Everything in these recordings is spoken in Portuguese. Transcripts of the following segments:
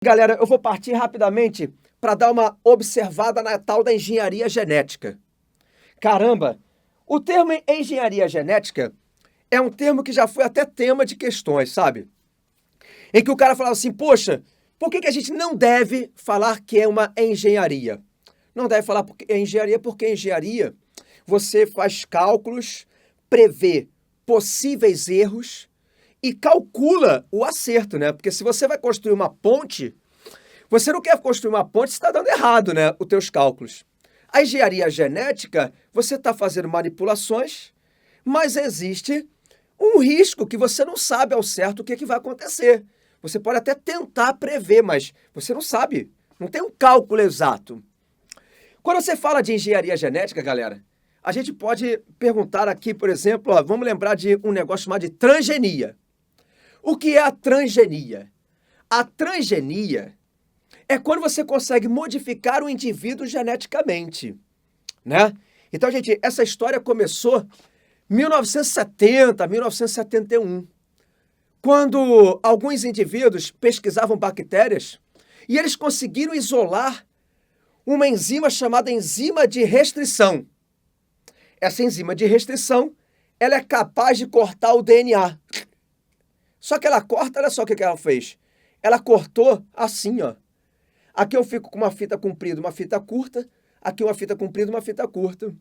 Galera, eu vou partir rapidamente para dar uma observada na tal da engenharia genética. Caramba, o termo engenharia genética é um termo que já foi até tema de questões, sabe? Em que o cara falava assim, poxa, por que a gente não deve falar que é uma engenharia? Não deve falar porque é engenharia porque engenharia você faz cálculos, prevê possíveis erros e calcula o acerto, né? Porque se você vai construir uma ponte, você não quer construir uma ponte se está dando errado, né? Os teus cálculos. A engenharia genética, você está fazendo manipulações, mas existe um risco que você não sabe ao certo o que vai acontecer. Você pode até tentar prever, mas você não sabe. Não tem um cálculo exato. Quando você fala de engenharia genética, galera, a gente pode perguntar aqui, por exemplo, vamos lembrar de um negócio chamado de transgenia. O que é a transgenia? A transgenia é quando você consegue modificar o indivíduo geneticamente, né? Então, gente, essa história começou em 1970, 1971, quando alguns indivíduos pesquisavam bactérias e eles conseguiram isolar uma enzima chamada enzima de restrição. Essa enzima de restrição, ela é capaz de cortar o DNA. Só que ela corta, olha só o que ela fez. Ela cortou assim, ó. Aqui eu fico com uma fita comprida, uma fita curta. Aqui uma fita comprida, uma fita curta.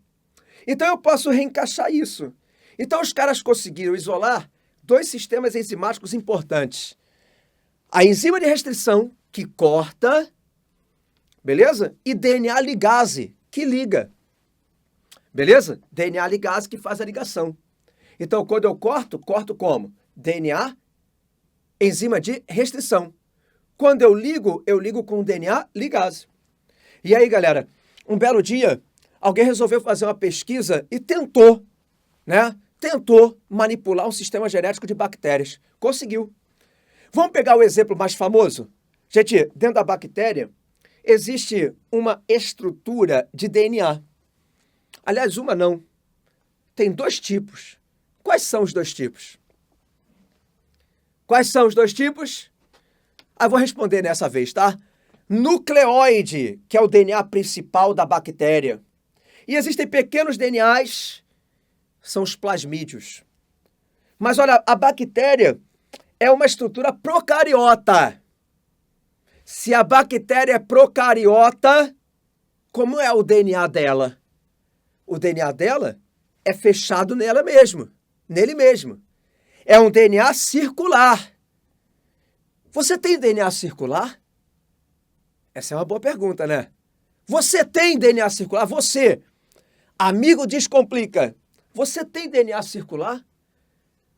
Então eu posso reencaixar isso. Então os caras conseguiram isolar dois sistemas enzimáticos importantes. A enzima de restrição, que corta, beleza? E DNA ligase, que liga. Beleza? DNA ligase que faz a ligação. Então quando eu corto como? DNA, enzima de restrição. Quando eu ligo com DNA ligase. E aí, galera, um belo dia, alguém resolveu fazer uma pesquisa e tentou, né? Tentou manipular um sistema genético de bactérias. Conseguiu. Vamos pegar o exemplo mais famoso? Gente, dentro da bactéria, existe uma estrutura de DNA. Aliás, uma não. Tem dois tipos. Quais são os dois tipos? Quais são os dois tipos? Vou responder nessa vez, tá? Nucleóide, que é o DNA principal da bactéria. E existem pequenos DNAs, são os plasmídios. Mas olha, a bactéria é uma estrutura procariota. Se a bactéria é procariota, como é o DNA dela? O DNA dela é fechado nele mesmo. É um DNA circular. Você tem DNA circular? Essa é uma boa pergunta, né? Você tem DNA circular? Você, amigo Descomplica, você tem DNA circular?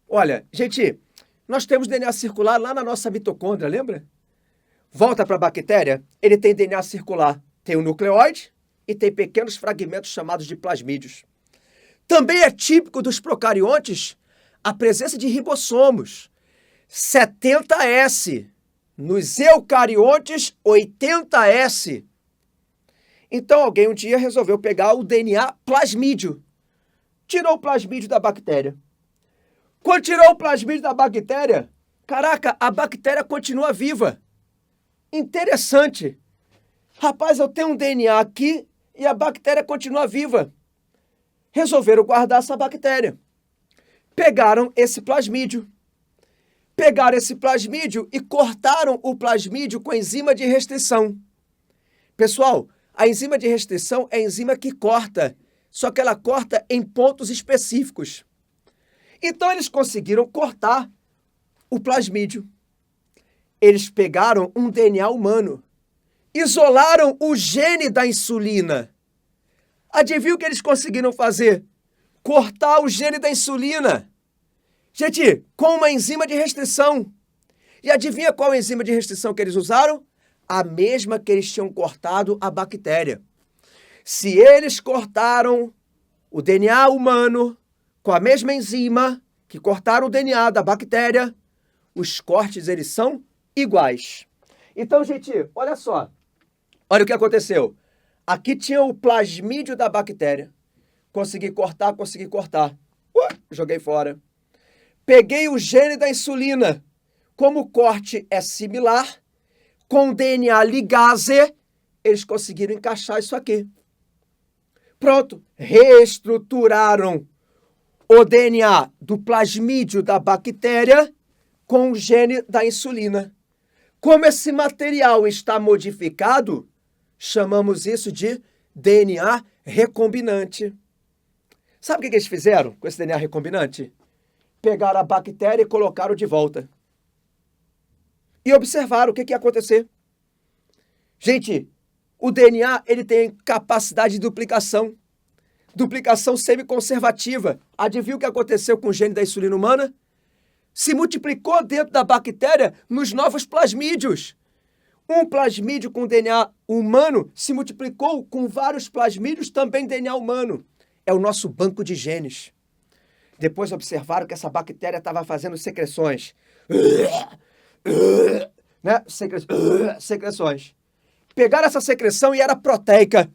Olha, gente, nós temos DNA circular lá na nossa mitocôndria, lembra? Volta para a bactéria, ele tem DNA circular. Tem um nucleóide e tem pequenos fragmentos chamados de plasmídios. Também é típico dos procariontes a presença de ribossomos. 70S. Nos eucariontes, 80S. Então, alguém um dia resolveu pegar o DNA plasmídio. Tirou o plasmídio da bactéria. Quando tirou o plasmídio da bactéria, caraca, a bactéria continua viva. Interessante. Rapaz, eu tenho um DNA aqui e a bactéria continua viva. Resolveram guardar essa bactéria. Pegaram esse plasmídio. Pegaram esse plasmídio e cortaram o plasmídio com a enzima de restrição. Pessoal, a enzima de restrição é a enzima que corta, só que ela corta em pontos específicos. Então eles conseguiram cortar o plasmídio. Eles pegaram um DNA humano, isolaram o gene da insulina. Adivinha o que eles conseguiram fazer? Cortar o gene da insulina. Gente, com uma enzima de restrição. E adivinha qual enzima de restrição que eles usaram? A mesma que eles tinham cortado a bactéria. Se eles cortaram o DNA humano com a mesma enzima que cortaram o DNA da bactéria, os cortes eles são iguais. Então, gente, olha só. Olha o que aconteceu. Aqui tinha o plasmídio da bactéria. Consegui cortar. Joguei fora. Peguei o gene da insulina. Como o corte é similar, com DNA ligase, eles conseguiram encaixar isso aqui. Pronto, reestruturaram o DNA do plasmídio da bactéria com o gene da insulina. Como esse material está modificado, chamamos isso de DNA recombinante. Sabe o que eles fizeram com esse DNA recombinante? Pegaram a bactéria e colocaram de volta. E observaram o que ia acontecer. Gente, o DNA ele tem capacidade de duplicação. Duplicação semiconservativa. Adivinha o que aconteceu com o gene da insulina humana? Se multiplicou dentro da bactéria nos novos plasmídios. Um plasmídio com DNA humano se multiplicou com vários plasmídios também DNA humano. É o nosso banco de genes. Depois observaram que essa bactéria estava fazendo secreções. Né? Secreções. Pegaram essa secreção e era proteica.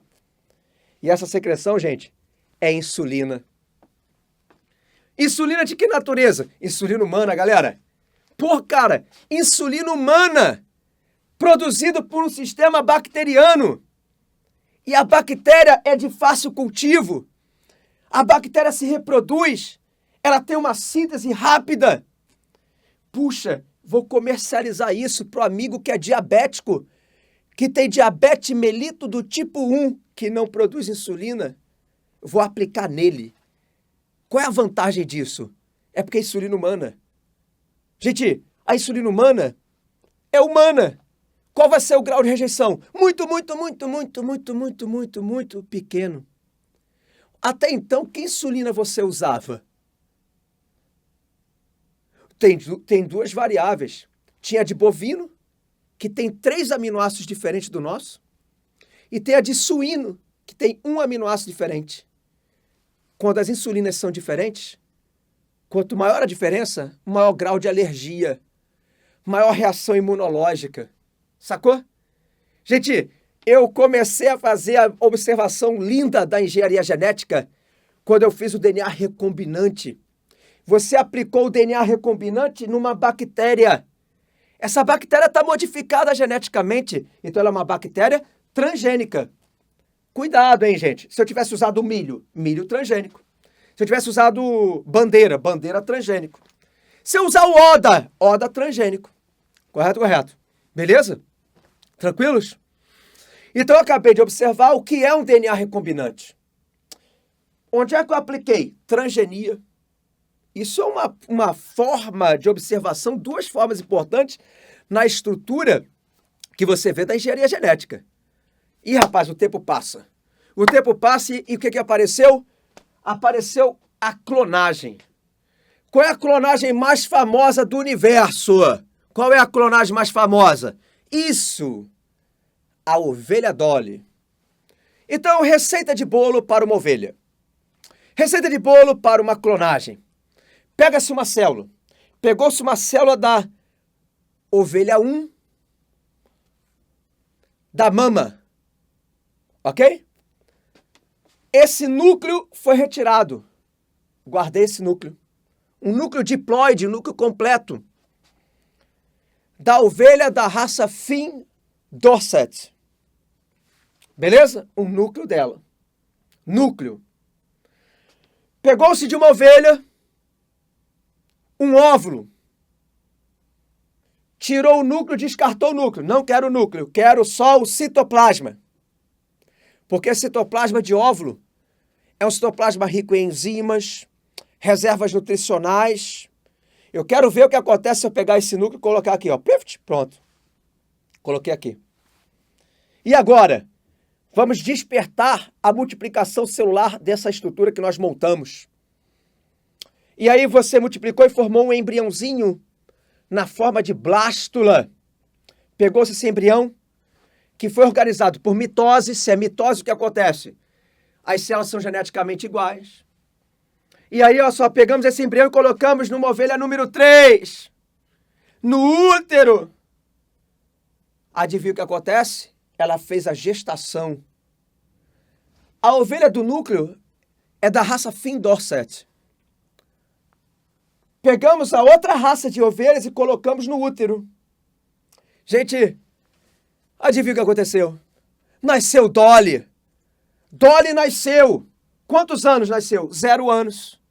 E essa secreção, gente, é insulina. Insulina de que natureza? Insulina humana, galera. Pô, cara, insulina humana produzida por um sistema bacteriano. E a bactéria é de fácil cultivo. A bactéria se reproduz. Ela tem uma síntese rápida. Puxa, vou comercializar isso pro amigo que é diabético, que tem diabetes mellitus do tipo 1, que não produz insulina. Vou aplicar nele. Qual é a vantagem disso? É porque é insulina humana. Gente, a insulina humana é humana. Qual vai ser o grau de rejeição? Muito pequeno. Até então, que insulina você usava? Tem duas variáveis. Tinha a de bovino, que tem 3 aminoácidos diferentes do nosso, e tem a de suíno, que tem 1 aminoácido diferente. Quando as insulinas são diferentes, quanto maior a diferença, maior grau de alergia, maior reação imunológica. Sacou? Gente, eu comecei a fazer a observação linda da engenharia genética quando eu fiz o DNA recombinante. Você aplicou o DNA recombinante numa bactéria. Essa bactéria está modificada geneticamente, então ela é uma bactéria transgênica. Cuidado, hein, gente? Se eu tivesse usado milho transgênico. Se eu tivesse usado bandeira transgênico. Se eu usar o oda transgênico. Correto? Beleza? Tranquilos? Então eu acabei de observar o que é um DNA recombinante. Onde é que eu apliquei? Transgenia. Isso é uma forma de observação, 2 formas importantes na estrutura que você vê da engenharia genética. E, rapaz, o tempo passa. O tempo passa e o que apareceu? Apareceu a clonagem. Qual é a clonagem mais famosa do universo? Qual é a clonagem mais famosa? Isso! A ovelha Dolly. Então, receita de bolo para uma ovelha. Receita de bolo para uma clonagem. Pega-se uma célula. Pegou-se uma célula da ovelha 1, da mama. Ok? Esse núcleo foi retirado. Guardei esse núcleo. Um núcleo diploide, um núcleo completo. Da ovelha da raça Finn Dorset. Beleza? Um núcleo dela. Núcleo. Pegou-se de uma ovelha, um óvulo. Tirou o núcleo, descartou o núcleo. Não quero o núcleo, quero só o citoplasma. Porque citoplasma de óvulo é um citoplasma rico em enzimas, reservas nutricionais. Eu quero ver o que acontece se eu pegar esse núcleo e colocar aqui, ó. Pronto. Coloquei aqui. E agora? Vamos despertar a multiplicação celular dessa estrutura que nós montamos. E aí você multiplicou e formou um embriãozinho na forma de blástula. Pegou-se esse embrião, que foi organizado por mitose. Se é mitose, o que acontece? As células são geneticamente iguais. E aí, ó, só pegamos esse embrião e colocamos numa ovelha número 3. No útero. Adivinha o que acontece? Ela fez a gestação. A ovelha do núcleo é da raça Finn Dorset. Pegamos a outra raça de ovelhas e colocamos no útero. Gente, Adivinha o que aconteceu? Nasceu Dolly. Dolly nasceu. Quantos anos nasceu? 0 anos.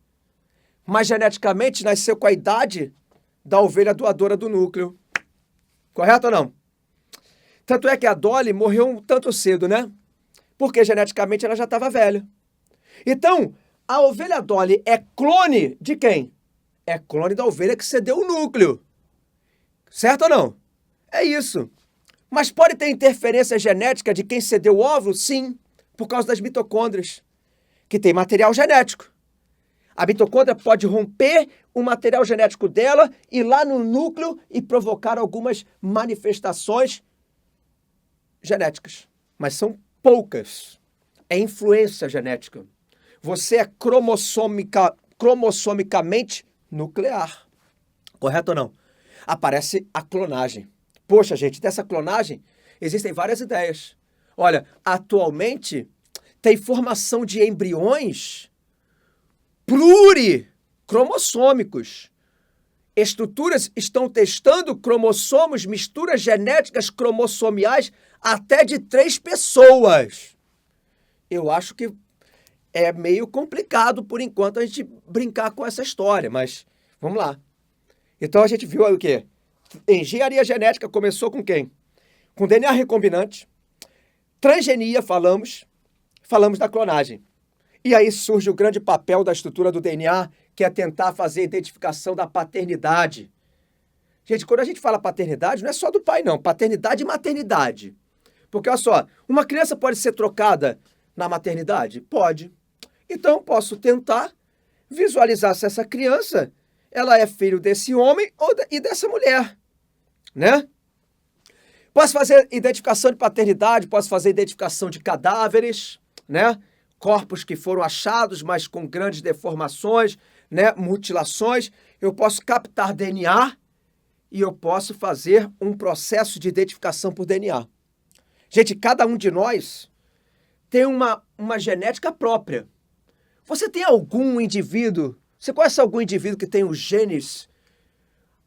Mas geneticamente nasceu com a idade da ovelha doadora do núcleo. Correto ou não? Tanto é que a Dolly morreu um tanto cedo, né? Porque geneticamente ela já estava velha. Então, a ovelha Dolly é clone de quem? É clone da ovelha que cedeu o núcleo. Certo ou não? É isso. Mas pode ter interferência genética de quem cedeu o óvulo? Sim, por causa das mitocôndrias, que tem material genético. A mitocôndria pode romper o material genético dela, ir lá no núcleo e provocar algumas manifestações genéticas. Mas são poucas. É influência genética. Você é cromossomicamente nuclear. Correto ou não? Aparece a clonagem. Poxa, gente, dessa clonagem existem várias ideias. Olha, atualmente tem formação de embriões pluricromossômicos. Estruturas estão testando cromossomos, misturas genéticas cromossomiais até de 3 pessoas. Eu acho que é meio complicado, por enquanto, a gente brincar com essa história, mas vamos lá. Então a gente viu aí o quê? Engenharia genética começou com quem? Com DNA recombinante, transgenia, falamos da clonagem. E aí surge o grande papel da estrutura do DNA, que é tentar fazer a identificação da paternidade. Gente, quando a gente fala paternidade, não é só do pai, não. Paternidade e maternidade. Porque, olha só, uma criança pode ser trocada na maternidade? Pode. Então, posso tentar visualizar se essa criança ela é filho desse homem e dessa mulher, né? Posso fazer identificação de paternidade, posso fazer identificação de cadáveres, né? Corpos que foram achados, mas com grandes deformações, né? Mutilações. Eu posso captar DNA e eu posso fazer um processo de identificação por DNA. Gente, cada um de nós tem uma genética própria. Você tem algum indivíduo, você conhece algum indivíduo que tem os genes,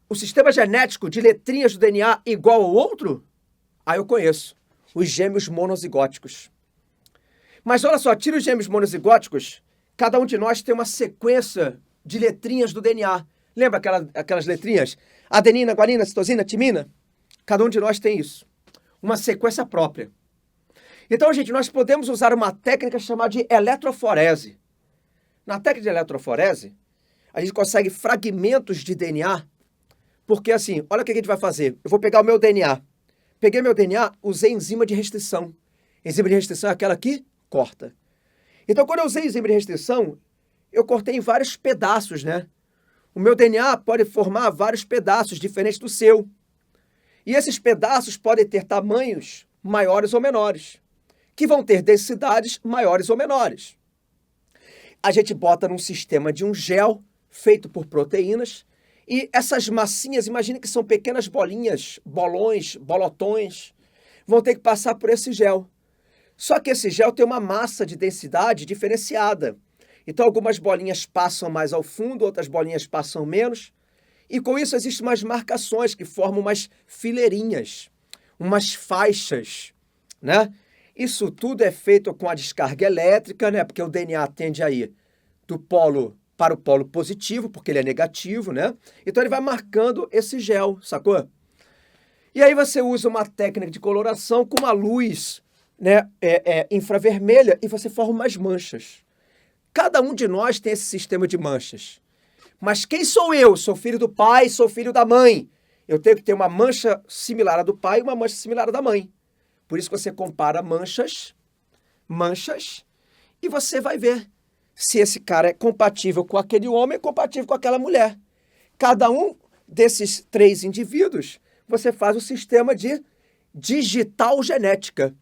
o sistema genético de letrinhas do DNA igual ao outro? Ah, eu conheço. Os gêmeos monozigóticos. Mas olha só, tira os gêmeos monozigóticos, cada um de nós tem uma sequência de letrinhas do DNA. Lembra aquelas letrinhas? Adenina, guanina, citosina, timina? Cada um de nós tem isso. Uma sequência própria. Então, gente, nós podemos usar uma técnica chamada de eletroforese. Na técnica de eletroforese, a gente consegue fragmentos de DNA, porque assim, olha o que a gente vai fazer. Eu vou pegar o meu DNA. Peguei meu DNA, usei enzima de restrição. Enzima de restrição é aquela que corta. Então, quando eu usei enzima de restrição, eu cortei em vários pedaços, né? O meu DNA pode formar vários pedaços diferentes do seu. E esses pedaços podem ter tamanhos maiores ou menores, que vão ter densidades maiores ou menores. A gente bota num sistema de um gel feito por proteínas e essas massinhas, imagine que são pequenas bolinhas, bolões, bolotões, vão ter que passar por esse gel. Só que esse gel tem uma massa de densidade diferenciada. Então algumas bolinhas passam mais ao fundo, outras bolinhas passam menos. E com isso existem umas marcações que formam umas fileirinhas, umas faixas, né? Isso tudo é feito com a descarga elétrica, né? Porque o DNA tende a ir do polo para o polo positivo, porque ele é negativo, né? Então ele vai marcando esse gel, sacou? E aí você usa uma técnica de coloração com uma luz, né, infravermelha e você forma umas manchas. Cada um de nós tem esse sistema de manchas. Mas quem sou eu? Sou filho do pai, sou filho da mãe. Eu tenho que ter uma mancha similar à do pai e uma mancha similar à da mãe. Por isso que você compara manchas, e você vai ver se esse cara é compatível com aquele homem, é compatível com aquela mulher. Cada um desses 3 indivíduos, você faz o sistema de digital genética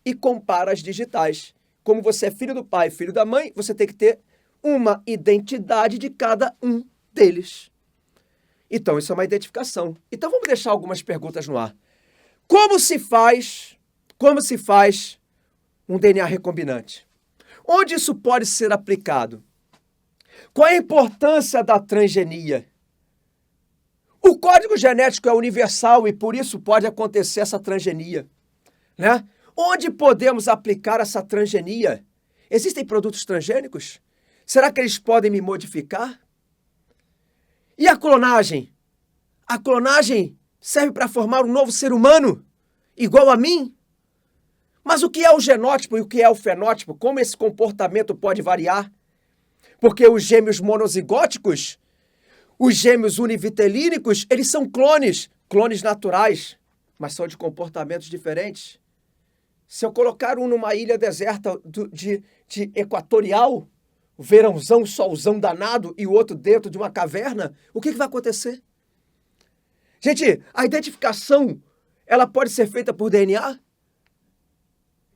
e compara as digitais. Como você é filho do pai, filho da mãe, você tem que ter uma identidade de cada um deles. Então, isso é uma identificação. Então, vamos deixar algumas perguntas no ar. Como se faz um DNA recombinante? Onde isso pode ser aplicado? Qual é a importância da transgenia? O código genético é universal e por isso pode acontecer essa transgenia. né? Onde podemos aplicar essa transgenia? Existem produtos transgênicos? Será que eles podem me modificar? E a clonagem? A clonagem serve para formar um novo ser humano, igual a mim? Mas o que é o genótipo e o que é o fenótipo? Como esse comportamento pode variar? Porque os gêmeos monozigóticos, os gêmeos univitelínicos, eles são clones naturais, mas são de comportamentos diferentes. Se eu colocar um numa ilha deserta de equatorial, verãozão, solzão danado, e o outro dentro de uma caverna, o que vai acontecer? Gente, a identificação, ela pode ser feita por DNA?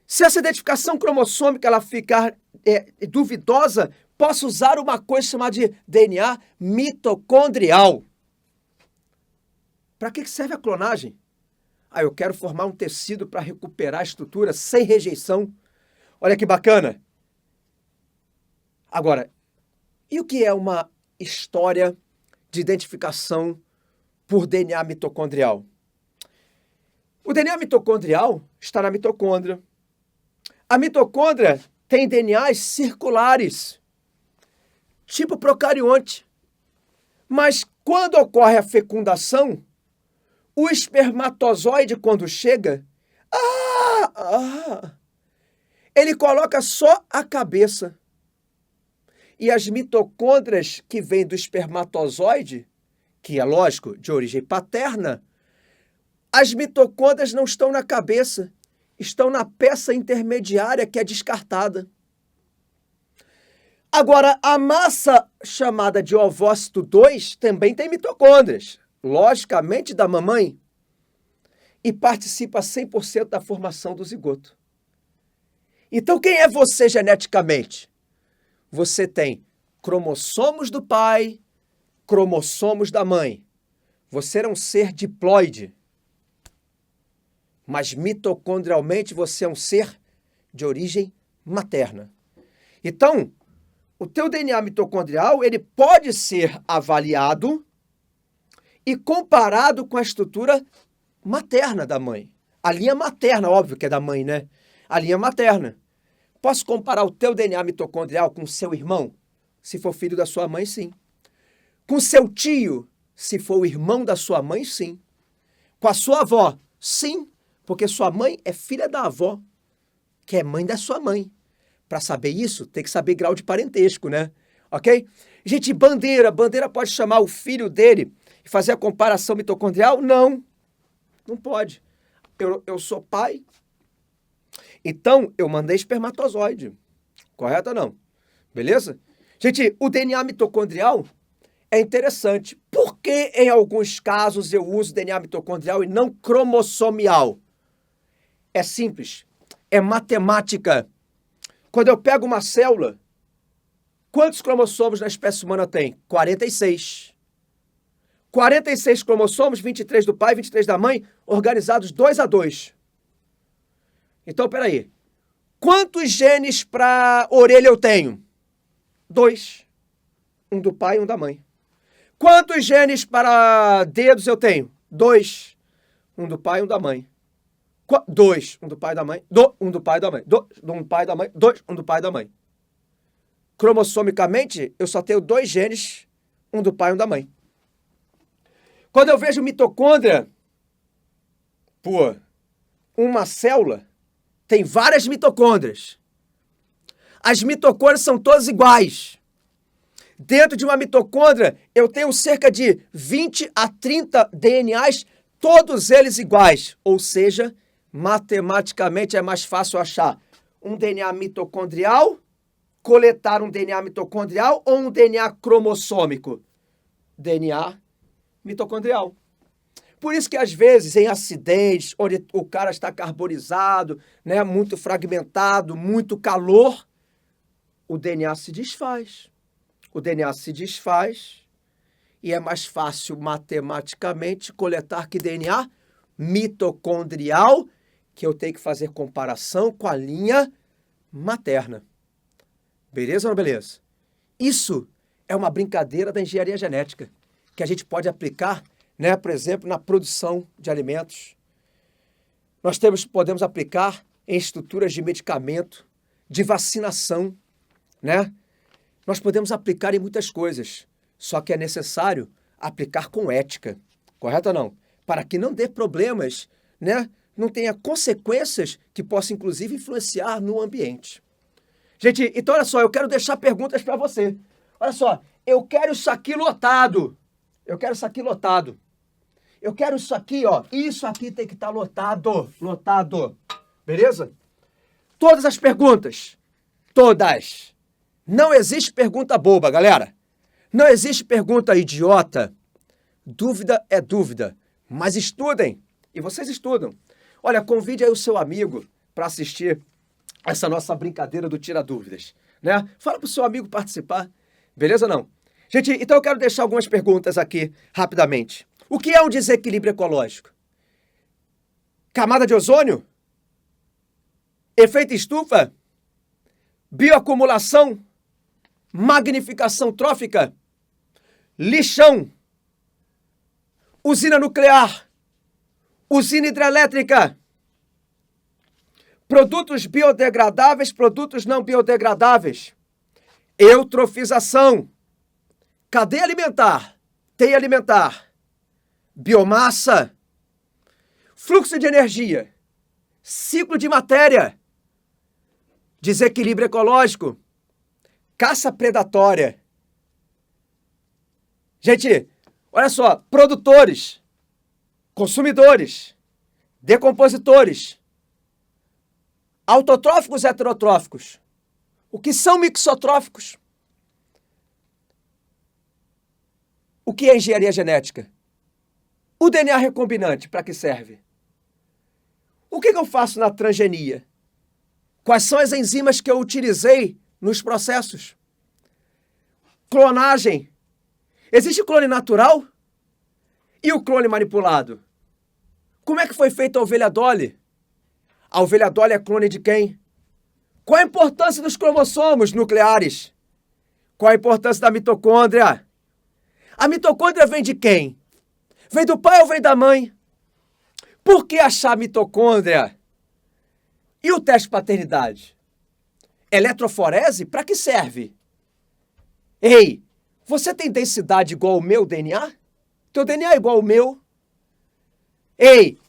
Se essa identificação cromossômica ela ficar duvidosa, posso usar uma coisa chamada de DNA mitocondrial. Para que serve a clonagem? Eu quero formar um tecido para recuperar a estrutura sem rejeição. Olha que bacana. Agora, e o que é uma história de identificação por DNA mitocondrial? O DNA mitocondrial está na mitocôndria. A mitocôndria tem DNAs circulares, tipo procarionte. Mas quando ocorre a fecundação, o espermatozoide, quando chega, ele coloca só a cabeça. E as mitocôndrias que vêm do espermatozoide, que é lógico, de origem paterna, as mitocôndrias não estão na cabeça, estão na peça intermediária que é descartada. Agora, a massa chamada de ovócito 2 também tem mitocôndrias, logicamente da mamãe, e participa 100% da formação do zigoto. Então, quem é você geneticamente? Você tem cromossomos do pai, cromossomos da mãe. Você é um ser diploide. Mas mitocondrialmente você é um ser de origem materna. Então, o teu DNA mitocondrial, ele pode ser avaliado e comparado com a estrutura materna da mãe. A linha materna, óbvio que é da mãe, né? A linha materna. Posso comparar o teu DNA mitocondrial com o seu irmão? Se for filho da sua mãe, sim. Com seu tio, se for o irmão da sua mãe, sim. Com a sua avó, sim. Porque sua mãe é filha da avó, que é mãe da sua mãe. Para saber isso, tem que saber grau de parentesco, né? Ok? Gente, Bandeira pode chamar o filho dele e fazer a comparação mitocondrial? Não, não pode. Eu sou pai, então eu mandei espermatozoide. Correto ou não? Beleza? Gente, o DNA mitocondrial é interessante. Por que em alguns casos eu uso DNA mitocondrial e não cromossomial? É simples, é matemática. Quando eu pego uma célula, quantos cromossomos na espécie humana tem? 46. 46 cromossomos, 23 do pai, 23 da mãe, organizados 2 a 2. Então, peraí. Quantos genes para orelha eu tenho? 2. Um do pai e um da mãe. Quantos genes para dedos eu tenho? 2. Um do pai e um da mãe. 2, um do pai e da mãe, um do pai e da mãe, um do pai e da mãe, 2, um do pai e da mãe. Cromossomicamente, eu só tenho 2 genes, um do pai e um da mãe. Quando eu vejo mitocôndria, uma célula tem várias mitocôndrias. As mitocôndrias são todas iguais. Dentro de uma mitocôndria, eu tenho cerca de 20 a 30 DNAs, todos eles iguais, ou seja, matematicamente é mais fácil achar um DNA mitocondrial, coletar um DNA mitocondrial ou um DNA cromossômico? DNA mitocondrial. Por isso que às vezes em acidentes, onde o cara está carbonizado, né, muito fragmentado, muito calor, o DNA se desfaz. O DNA se desfaz e é mais fácil matematicamente coletar que DNA mitocondrial, que eu tenho que fazer comparação com a linha materna. Beleza ou não beleza? Isso é uma brincadeira da engenharia genética, que a gente pode aplicar, né, por exemplo, na produção de alimentos. podemos aplicar em estruturas de medicamento, de vacinação, né? Nós podemos aplicar em muitas coisas, só que é necessário aplicar com ética, correto ou não? Para que não dê problemas, né? Não tenha consequências que possam, inclusive, influenciar no ambiente. Gente, então olha só, eu quero deixar perguntas para você. Olha só, eu quero isso aqui lotado. Eu quero isso aqui lotado. Eu quero isso aqui, ó. Isso aqui tem que estar lotado. Lotado. Beleza? Todas as perguntas. Todas. Não existe pergunta boba, galera. Não existe pergunta idiota. Dúvida é dúvida. Mas estudem. E vocês estudam. Olha, convide aí o seu amigo para assistir essa nossa brincadeira do Tira Dúvidas, né? Fala pro seu amigo participar. Beleza ou não? Gente, então eu quero deixar algumas perguntas aqui rapidamente. O que é um desequilíbrio ecológico? Camada de ozônio? Efeito estufa? Bioacumulação? Magnificação trófica? Lixão? Usina nuclear? Usina hidrelétrica? Produtos biodegradáveis, produtos não biodegradáveis? Eutrofização? Cadeia alimentar? Teia alimentar? Biomassa? Fluxo de energia? Ciclo de matéria? Desequilíbrio ecológico? Caça predatória? Gente, olha só, produtores, consumidores, decompositores, autotróficos e heterotróficos. O que são mixotróficos? O que é engenharia genética? O DNA recombinante, para que serve? O que eu faço na transgenia? Quais são as enzimas que eu utilizei nos processos? Clonagem. Existe clone natural? E o clone manipulado? Como é que foi feita a ovelha Dolly? A ovelha Dolly é clone de quem? Qual a importância dos cromossomos nucleares? Qual a importância da mitocôndria? A mitocôndria vem de quem? Vem do pai ou vem da mãe? Por que achar mitocôndria? E o teste de paternidade? Eletroforese? Para que serve? Ei, você tem densidade igual ao meu DNA? Teu DNA é igual ao meu? Ei,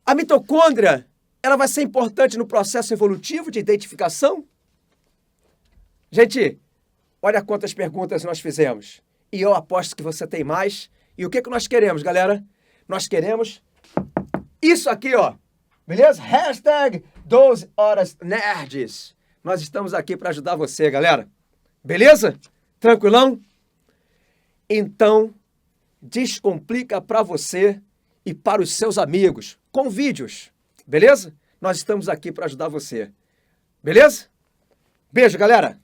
a mitocôndria, ela vai ser importante no processo evolutivo de identificação? Gente, olha quantas perguntas nós fizemos. E eu aposto que você tem mais. E o que nós queremos, galera? Nós queremos isso aqui, ó. Beleza? Hashtag 12 Horas Nerds. Nós estamos aqui para ajudar você, galera. Beleza? Tranquilão? Então, descomplica para você e para os seus amigos com vídeos. Beleza? Nós estamos aqui para ajudar você. Beleza? Beijo, galera!